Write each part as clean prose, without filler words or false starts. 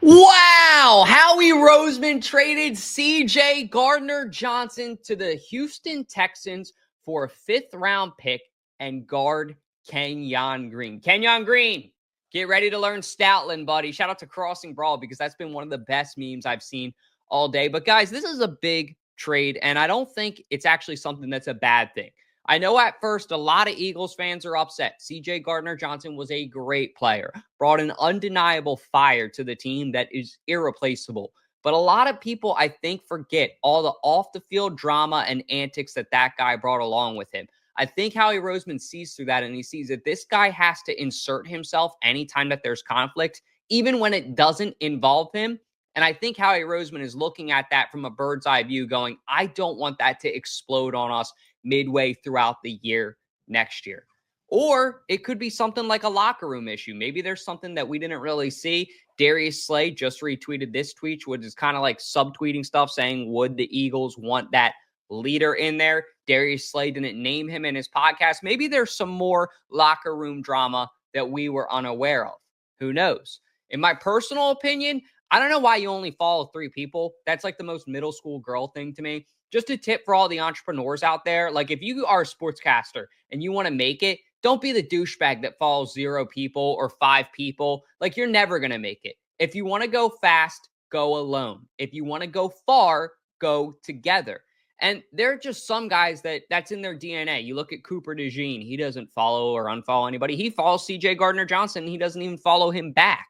Wow! Howie Roseman traded C.J. Gardner-Johnson to the Houston Texans for a fifth-round pick and guard Kenyon Green. Kenyon Green, get ready to learn Stoutland, buddy. Shout out to Crossing Brawl because that's been one of the best memes I've seen all day. But guys, this is a big trade, and I don't think it's actually something that's a bad thing. I know at first a lot of Eagles fans are upset. C.J. Gardner-Johnson was a great player, brought an undeniable fire to the team that is irreplaceable. But a lot of people, I think, forget all the off-the-field drama and antics that guy brought along with him. I think Howie Roseman sees through that, and he sees that this guy has to insert himself anytime that there's conflict, even when it doesn't involve him. And I think Howie Roseman is looking at that from a bird's eye view going, I don't want that to explode on us midway throughout the year next year. Or it could be something like a locker room issue. Maybe there's something that we didn't really see. Darius Slay just retweeted this tweet, which is kind of like subtweeting stuff saying, would the Eagles want that leader in there? Darius Slay didn't name him in his podcast. Maybe there's some more locker room drama that we were unaware of. Who knows? In my personal opinion, I don't know why you only follow 3 people. That's like the most middle school girl thing to me. Just a tip for all the entrepreneurs out there. Like if you are a sportscaster and you want to make it, don't be the douchebag that follows 0 people or 5 people. Like you're never going to make it. If you want to go fast, go alone. If you want to go far, go together. And there are just some guys that's in their DNA. You look at Cooper DeJean. He doesn't follow or unfollow anybody. He follows C.J. Gardner-Johnson. He doesn't even follow him back.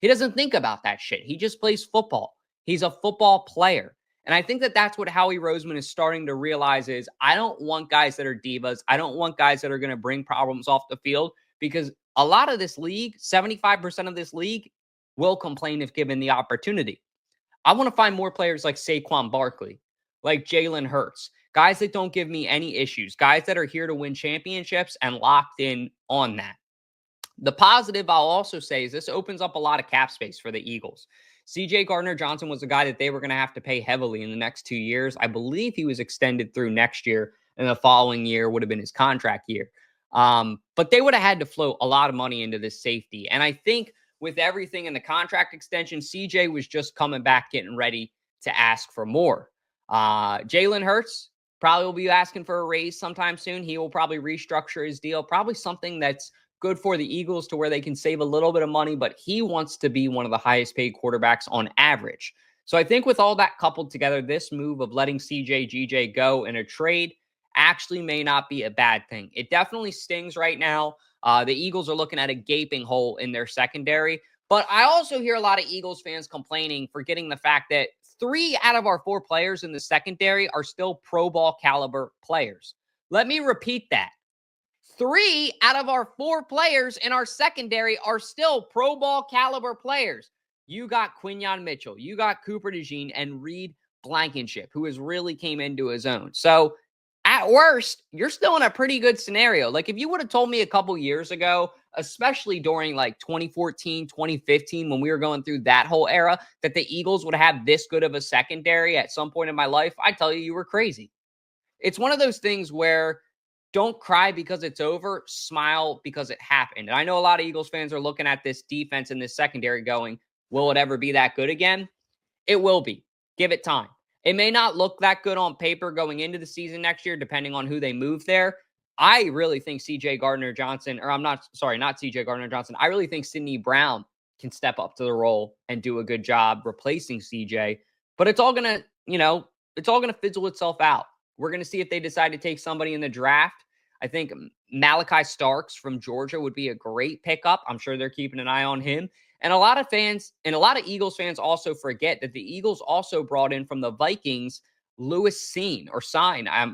He doesn't think about that shit. He just plays football. He's a football player. And I think that that's what Howie Roseman is starting to realize is I don't want guys that are divas. I don't want guys that are going to bring problems off the field because a lot of this league, 75% of this league will complain if given the opportunity. I want to find more players like Saquon Barkley, like Jalen Hurts, guys that don't give me any issues, guys that are here to win championships and locked in on that. The positive I'll also say is this opens up a lot of cap space for the Eagles. C.J. Gardner-Johnson was a guy that they were going to have to pay heavily in the next 2 years. I believe he was extended through next year, and the following year would have been his contract year. But they would have had to float a lot of money into this safety. And I think with everything in the contract extension, C.J. was just coming back, getting ready to ask for more. Jalen Hurts probably will be asking for a raise sometime soon. He will probably restructure his deal, probably something that's good for the Eagles to where they can save a little bit of money, but he wants to be one of the highest paid quarterbacks on average. So I think with all that coupled together, this move of letting CJ GJ go in a trade actually may not be a bad thing. It definitely stings right now. The Eagles are looking at a gaping hole in their secondary, but I also hear a lot of Eagles fans complaining, forgetting the fact that 3 out of our 4 players in the secondary are still Pro Bowl caliber players. Let me repeat that. 3 out of our 4 players in our secondary are still Pro Bowl caliber players. You got Quinyon Mitchell, you got Cooper DeJean, and Reed Blankenship, who has really came into his own. So at worst, you're still in a pretty good scenario. Like if you would have told me a couple years ago, especially during like 2014, 2015, when we were going through that whole era, that the Eagles would have this good of a secondary at some point in my life, I'd tell you were crazy. It's one of those things where don't cry because it's over, smile because it happened. And I know a lot of Eagles fans are looking at this defense and this secondary going, will it ever be that good again? It will be. Give it time. It may not look that good on paper going into the season next year, depending on who they move there. I really think CJ Gardner-Johnson, or not CJ Gardner-Johnson. I really think Sidney Brown can step up to the role and do a good job replacing CJ. But it's all going to, it's all going to fizzle itself out. We're going to see if they decide to take somebody in the draft. I think Malachi Starks from Georgia would be a great pickup. I'm sure they're keeping an eye on him. And a lot of fans and a lot of Eagles fans also forget that the Eagles also brought in from the Vikings Lewis Cine or Sign. I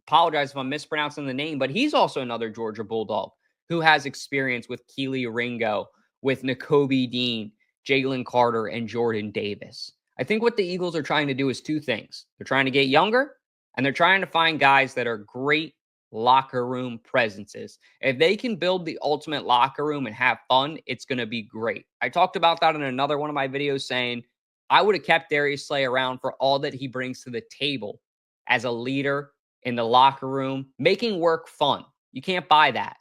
apologize if I'm mispronouncing the name, but he's also another Georgia Bulldog who has experience with Keely Ringo, with Nakobe Dean, Jalen Carter, and Jordan Davis. I think what the Eagles are trying to do is 2 things. They're trying to get younger, and they're trying to find guys that are great locker room presences. If they can build the ultimate locker room and have fun, it's going to be great. I talked about that in another one of my videos saying I would have kept Darius Slay around for all that he brings to the table as a leader in the locker room, making work fun. You can't buy that.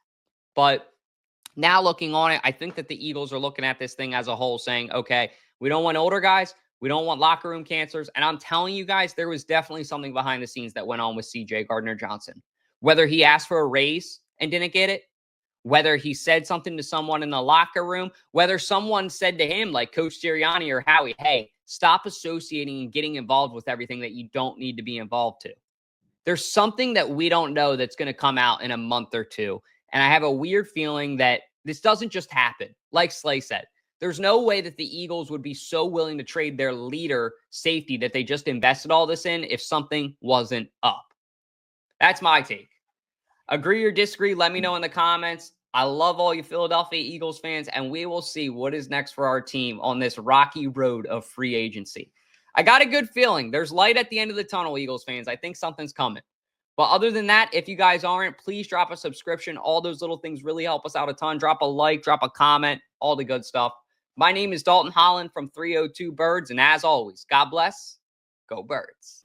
But now looking on it, I think that the Eagles are looking at this thing as a whole saying, okay, We don't want older guys. We don't want locker room cancers. And I'm telling you guys, there was definitely something behind the scenes that went on with CJ Gardner-Johnson. Whether he asked for a raise and didn't get it, whether he said something to someone in the locker room, whether someone said to him, like Coach Sirianni or Howie, hey, stop associating and getting involved with everything that you don't need to be involved to. There's something that we don't know that's going to come out in a month or two. And I have a weird feeling that this doesn't just happen. Like Slay said, there's no way that the Eagles would be so willing to trade their leader safety that they just invested all this in if something wasn't up. That's my take. Agree or disagree, let me know in the comments. I love all you Philadelphia Eagles fans, and we will see what is next for our team on this rocky road of free agency. I got a good feeling. There's light at the end of the tunnel, Eagles fans. I think something's coming. But other than that, if you guys aren't, please drop a subscription. All those little things really help us out a ton. Drop a like, drop a comment, all the good stuff. My name is Dalton Holland from 302 Birds, and as always, God bless. Go Birds.